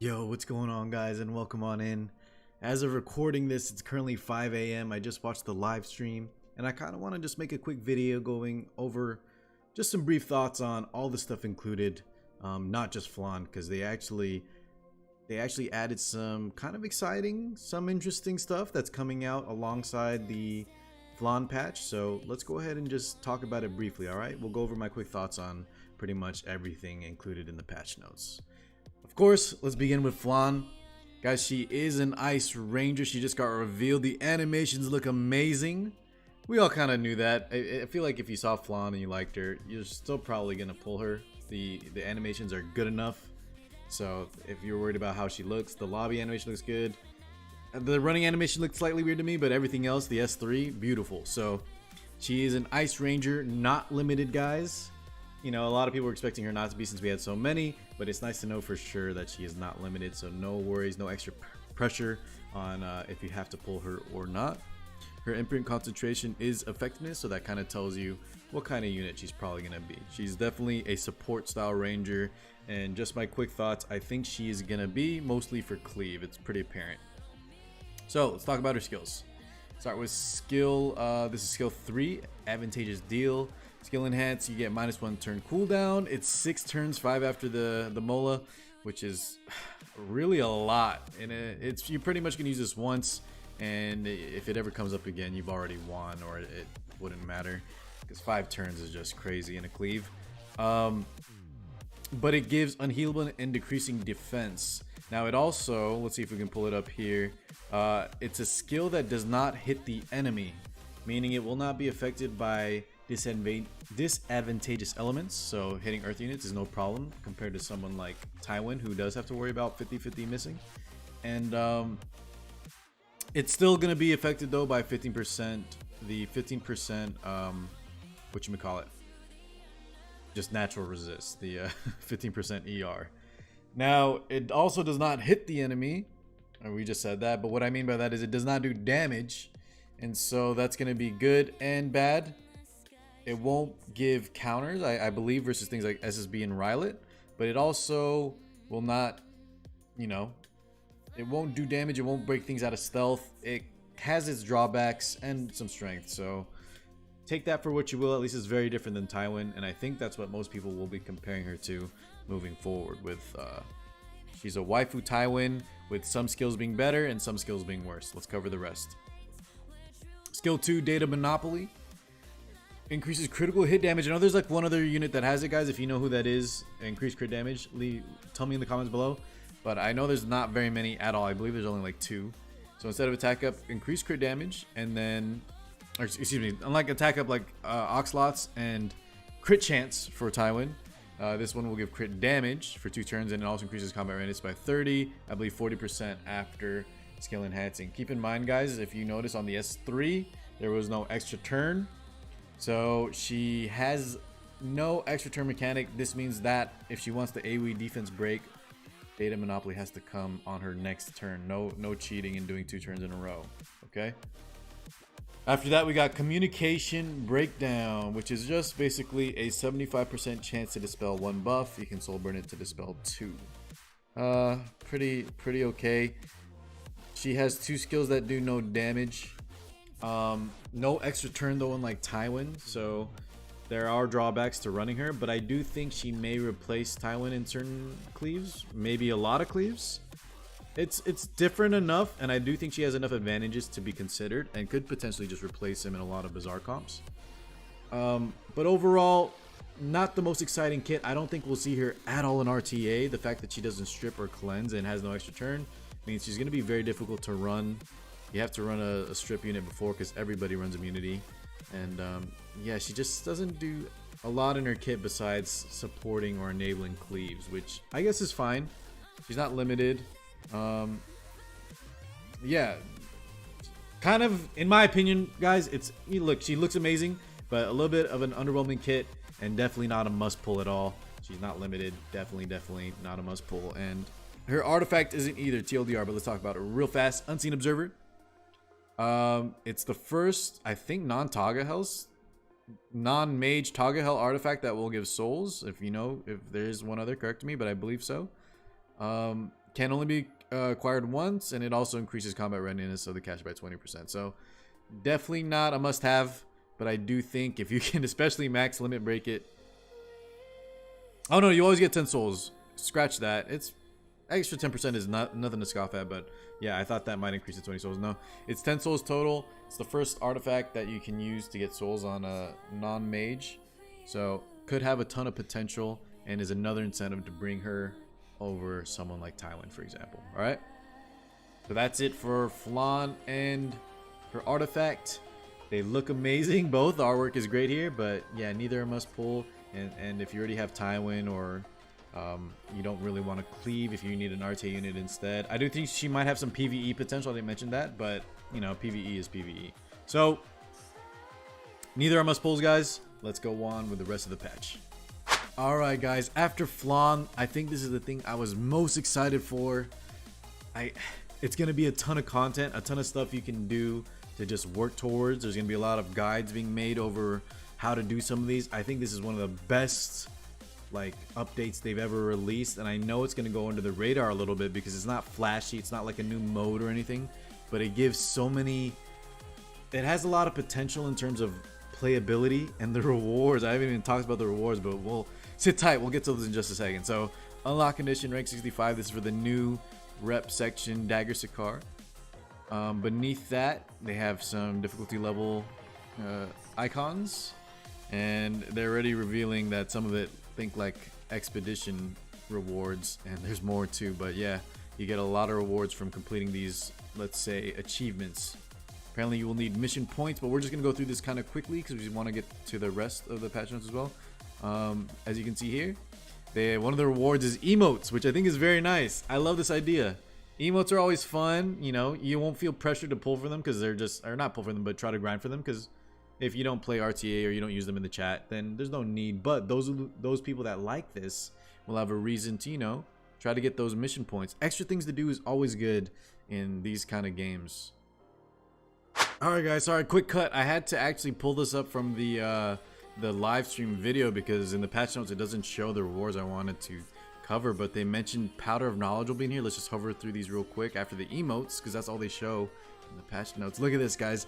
Yo, what's going on, guys, and welcome on in. As of recording this, it's currently 5 a.m. I just watched the live stream, and I kind of want to just make a quick video going over just some brief thoughts on all the stuff included, not just Flan, because they actually added some kind of exciting, some interesting stuff that's coming out alongside the Flan patch. So let's go ahead and just talk about it briefly. All right, we'll go over my quick thoughts on pretty much everything included in the patch notes. Of course, let's begin with Flan. Guys, she is an Ice Ranger. She just got revealed. The animations look amazing. We all kind of knew that. I feel like if you saw Flan and you liked her, you're still probably going to pull her. The animations are good enough. So if you're worried about how she looks, the lobby animation looks good. The running animation looks slightly weird to me, but everything else, the S3, beautiful. So she is an Ice Ranger, not limited, guys. You know, a lot of people were expecting her not to be since we had so many, but it's nice to know for sure that she is not limited, so no worries, no extra pressure on if you have to pull her or not. Her imprint concentration is effectiveness, so that kind of tells you what kind of unit she's probably going to be. She's definitely a support style ranger, and just my quick thoughts, I think she is going to be mostly for cleave. It's pretty apparent. So let's talk about her skills. Start with skill, this is skill 3, advantageous deal. Skill enhance, you get -1 turn cooldown. It's 6 turns, 5 after the mola, which is really a lot. And you're pretty much gonna use this once, and if it ever comes up again, you've already won, or it wouldn't matter, because 5 turns is just crazy in a cleave. But it gives unhealable and decreasing defense. Now it also, let's see if we can pull it up here. It's a skill that does not hit the enemy, meaning it will not be affected by disadvantageous elements. So hitting earth units is no problem compared to someone like Tywin, who does have to worry about 50-50 missing. And it's still going to be affected though by 15%, the 15% whatchamacallit, just natural resist, the 15% ER. Now it also does not hit the enemy, and we just said that, but what I mean by that is it does not do damage, and so that's going to be good and bad. It won't give counters, I believe, versus things like SSB and Rylet, but it also will not, you know, it won't do damage, it won't break things out of stealth. It has its drawbacks and some strength, so take that for what you will. At least it's very different than Tywin, and I think that's what most people will be comparing her to moving forward with. She's a waifu Tywin with some skills being better and some skills being worse. Let's cover the rest. Skill 2, Data Monopoly. Increases critical hit damage. I know there's like one other unit that has it, guys. If you know who that is, increased crit damage, tell me in the comments below. But I know there's not very many at all. I believe there's only like 2. So instead of attack up, increase crit damage, and then, or excuse me, unlike attack up like Oxlots and crit chance for Tywin, this one will give crit damage for 2 turns, and it also increases combat radius by 30, I believe 40% after skill enhancing. Keep in mind, guys, if you notice on the S3, there was no extra turn. So she has no extra turn mechanic. This means that if she wants the AoE defense break, Data Monopoly has to come on her next turn. No cheating and doing 2 turns in a row. Okay. After that, we got Communication Breakdown, which is just basically a 75% chance to dispel 1 buff. You can soul burn it to dispel 2. Pretty okay. She has 2 skills that do no damage. No extra turn though, unlike Tywin, so there are drawbacks to running her, but I do think she may replace Tywin in certain cleaves, maybe a lot of cleaves. It's different enough, and I do think she has enough advantages to be considered and could potentially just replace him in a lot of bizarre comps. But overall, not the most exciting kit. I don't think we'll see her at all in RTA. The fact that she doesn't strip or cleanse and has no extra turn means she's going to be very difficult to run. You have to run a strip unit before, because everybody runs immunity. And yeah, she just doesn't do a lot in her kit besides supporting or enabling cleaves, which I guess is fine. She's not limited. Yeah, kind of, in my opinion, guys, look, she looks amazing, but a little bit of an underwhelming kit, and definitely not a must pull at all. She's not limited. Definitely not a must pull. And her artifact isn't either, TLDR, but let's talk about it real fast. Unseen Observer. It's the first, I think, non-mage Taga artifact that will give souls. If you know, if there is one other, correct me, but I believe so. can only be acquired once, and it also increases combat readiness of the cache by 20%. So definitely not a must-have, but I do think if you can especially max limit break it. Oh no, you always get 10 souls. Scratch that. It's extra 10% is nothing to scoff at, but yeah, I thought that might increase to 20 souls. No, it's 10 souls total. It's the first artifact that you can use to get souls on a non-mage, so could have a ton of potential and is another incentive to bring her over someone like Tywin, for example. All right, so that's it for Flan and her artifact. They look amazing. Both the artwork is great here, but yeah, neither are must pull. And if you already have Tywin, or you don't really want to cleave, if you need an RTA unit instead, I do think she might have some PvE potential. I didn't mention that, but you know, PvE is PvE. So neither are must pulls, guys. Let's go on with the rest of the patch. All right, guys. After Flan, I think this is the thing I was most excited for. It's gonna be a ton of content, a ton of stuff you can do to just work towards. There's gonna be a lot of guides being made over how to do some of these. I think this is one of the best like updates they've ever released, and I know it's gonna go under the radar a little bit because it's not flashy, it's not like a new mode or anything, but it gives so many, it has a lot of potential in terms of playability and the rewards. I haven't even talked about the rewards, but we'll sit tight, we'll get to those in just a second. So unlock condition rank 65, this is for the new rep section Dagger Sakaar. Beneath that they have some difficulty level icons, and they're already revealing that some of it think like expedition rewards, and there's more too. But yeah, you get a lot of rewards from completing these, let's say, achievements. Apparently you will need mission points, but we're just gonna go through this kind of quickly because we want to get to the rest of the patch notes as well. As you can see here, one of the rewards is emotes, which I think is very nice. I love this idea. Emotes are always fun, you know, you won't feel pressured to pull for them because they're just, or not pull for them, but try to grind for them, because if you don't play RTA or you don't use them in the chat, then there's no need. But those people that like this will have a reason to, you know, try to get those mission points. Extra things to do is always good in these kind of games. Alright guys, sorry, quick cut. I had to actually pull this up from the live stream video because in the patch notes it doesn't show the rewards I wanted to cover, but they mentioned Powder of Knowledge will be in here. Let's just hover through these real quick after the emotes because that's all they show in the patch notes. Look at this, guys.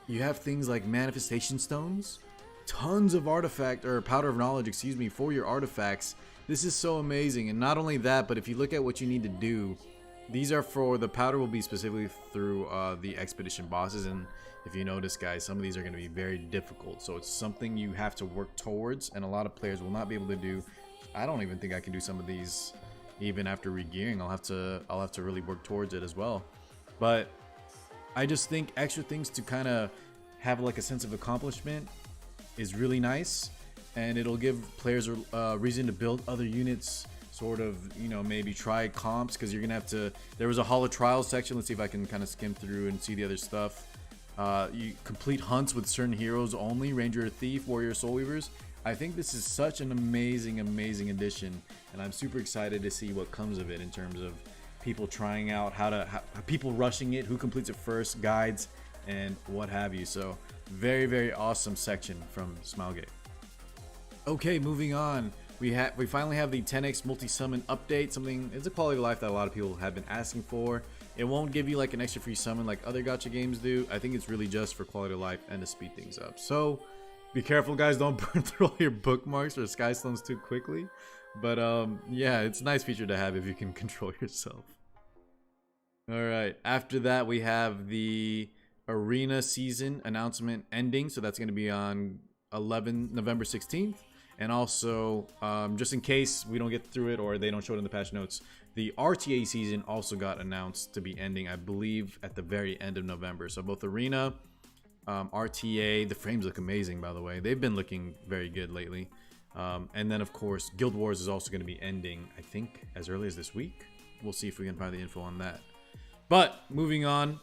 You have things like Manifestation Stones, tons of artifact, or Powder of Knowledge, excuse me, for your artifacts. This is so amazing. And not only that, but if you look at what you need to do, these are for, the powder will be specifically through the expedition bosses, and if you notice, guys, some of these are going to be very difficult, so it's something you have to work towards, and a lot of players will not be able to do. I don't even think I can do some of these even after regearing. I'll have to really work towards it as well. But I just think extra things to kind of have like a sense of accomplishment is really nice, and it'll give players a reason to build other units, sort of, you know, maybe try comps, because you're gonna have to, there was a Hall of Trials section. Let's see if I can kind of skim through and see the other stuff. You complete hunts with certain heroes only, Ranger, Thief, Warrior, Soul Weavers. I think this is such an amazing addition, and I'm super excited to see what comes of it in terms of people trying out how people rushing it, who completes it first, guides, and what have you. So very awesome section from Smilegate. Okay, moving on. We finally have the 10x multi-summon update. Something, it's a quality of life that a lot of people have been asking for. It won't give you like an extra free summon like other gacha games do. I think it's really just for quality of life and to speed things up. So be careful, guys, don't burn through all your bookmarks or sky stones too quickly. But yeah, it's a nice feature to have if you can control yourself. Alright, after that we have the arena season announcement ending. So that's going to be on November 16th. And also, just in case we don't get through it or they don't show it in the patch notes, the RTA season also got announced to be ending, I believe, at the very end of November. So both Arena, RTA, the frames look amazing, by the way. They've been looking very good lately. And then, of course, Guild Wars is also going to be ending, I think, as early as this week. We'll see if we can find the info on that. But, moving on,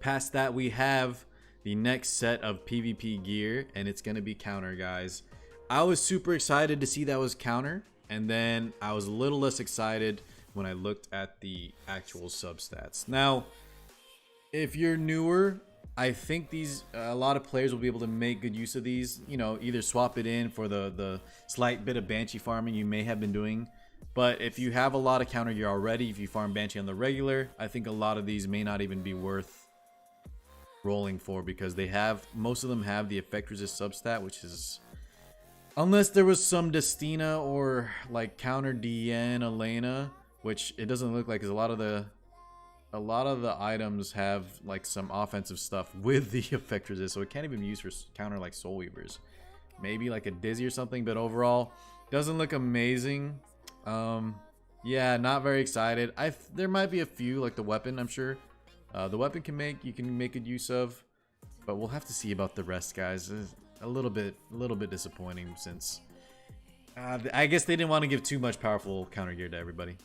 past that, we have the next set of PvP gear, and it's going to be counter, guys. I was super excited to see that was counter, and then I was a little less excited when I looked at the actual substats. Now, if you're newer, I think a lot of players will be able to make good use of these. You know, either swap it in for the slight bit of Banshee farming you may have been doing But if you have a lot of counter gear already, if you farm Banshee on the regular, I think a lot of these may not even be worth rolling for, because they have, most of them have the effect resist substat, which is, unless there was some Destina or like counter DN Elena, which it doesn't look like, because a lot of the items have like some offensive stuff with the effect resist, so it can't even be used for counter like Soul Weavers. Maybe like a Dizzy or something, but overall doesn't look amazing. Yeah, not very excited. There might be a few, like the weapon, I'm sure. The weapon you can make good use of, but we'll have to see about the rest, guys. It's a little bit disappointing, since I guess they didn't want to give too much powerful counter gear to everybody.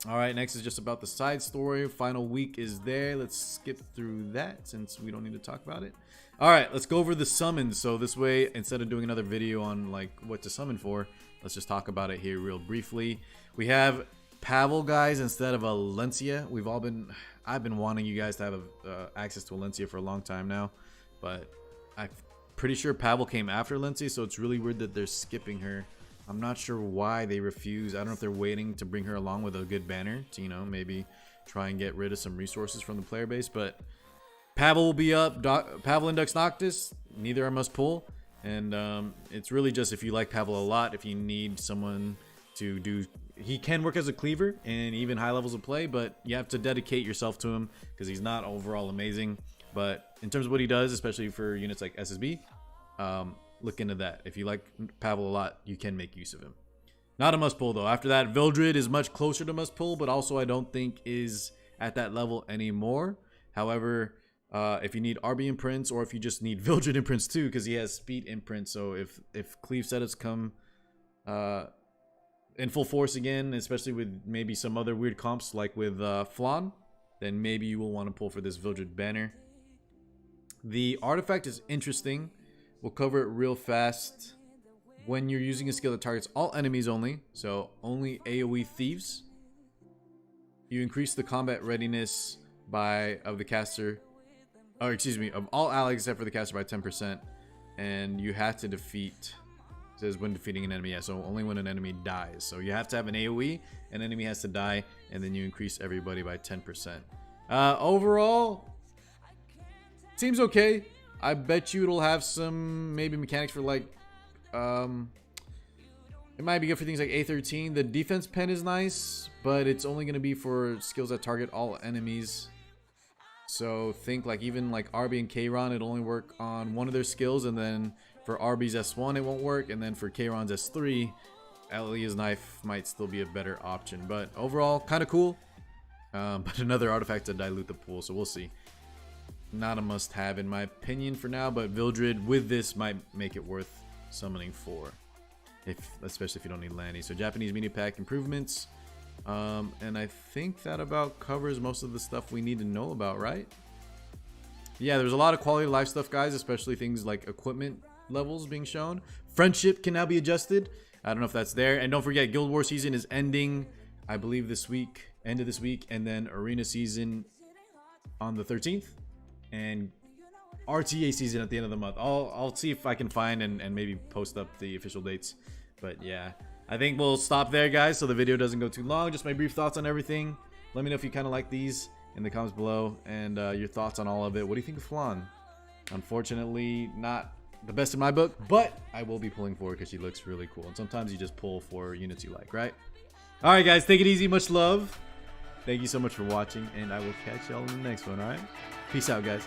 All right, next is just about the side story. Final week is there. Let's skip through that since we don't need to talk about it. All right, let's go over the summons. So this way, instead of doing another video on like what to summon for, let's just talk about it here real briefly. We have Pavel, guys, instead of Alencia. I've been wanting you guys to have access to Alencia for a long time now, but I'm pretty sure Pavel came after Alencia, so it's really weird that they're skipping her. I'm not sure why they refuse. I don't know if they're waiting to bring her along with a good banner to, you know, maybe try and get rid of some resources from the player base. But Pavel will be up. Pavel and Dux Noctis, neither are must pull. And it's really just if you like Pavel a lot, if you need someone to do... He can work as a cleaver and even high levels of play, but you have to dedicate yourself to him because he's not overall amazing. But in terms of what he does, especially for units like SSB, look into that. If you like Pavel a lot, you can make use of him. Not a must pull though. After that, Vildred is much closer to must pull, but also I don't think is at that level anymore. However, if you need RB imprints, or if you just need Vildred imprints too, because he has speed imprints. So if cleave setups come in full force again, especially with maybe some other weird comps like with Flan, then maybe you will want to pull for this Vildred banner. The artifact is interesting. We'll cover it real fast. When you're using a skill that targets all enemies only, so only AoE thieves, you increase the combat readiness of the caster, or excuse me, of all allies except for the caster by 10%, and you have to defeat, it says when defeating an enemy, yeah, so only when an enemy dies. So you have to have an AoE, an enemy has to die, and then you increase everybody by 10%. Overall, seems okay. I bet you it'll have some maybe mechanics for like it might be good for things like A13. The defense pen is nice, but it's only going to be for skills that target all enemies. So think like even like RB and Kayron, it'll only work on one of their skills, and then for RB's S1 it won't work, and then for Kayron's S3, Elia's knife might still be a better option. But overall, kind of cool. But another artifact to dilute the pool, so we'll see. Not a must-have in my opinion for now, but Vildred with this might make it worth summoning for, especially if you don't need Lanny. So Japanese media pack improvements, and I think that about covers most of the stuff we need to know about, right? Yeah, there's a lot of quality of life stuff, guys, especially things like equipment levels being shown. Friendship can now be adjusted. I don't know if that's there. And don't forget, Guild War season is ending, I believe, this week, end of this week, and then Arena season on the 13th. And RTA season at the end of the month. I'll see if I can find and maybe post up the official dates. But yeah, I think we'll stop there, guys, so the video doesn't go too long. Just my brief thoughts on everything. Let me know if you kind of like these in the comments below, and your thoughts on all of it. What do you think of Flan? Unfortunately, not the best in my book, but I will be pulling for her because she looks really cool. And sometimes you just pull for units you like, right? All right, guys, take it easy. Much love. Thank you so much for watching, and I will catch y'all in the next one, all right? Peace out, guys.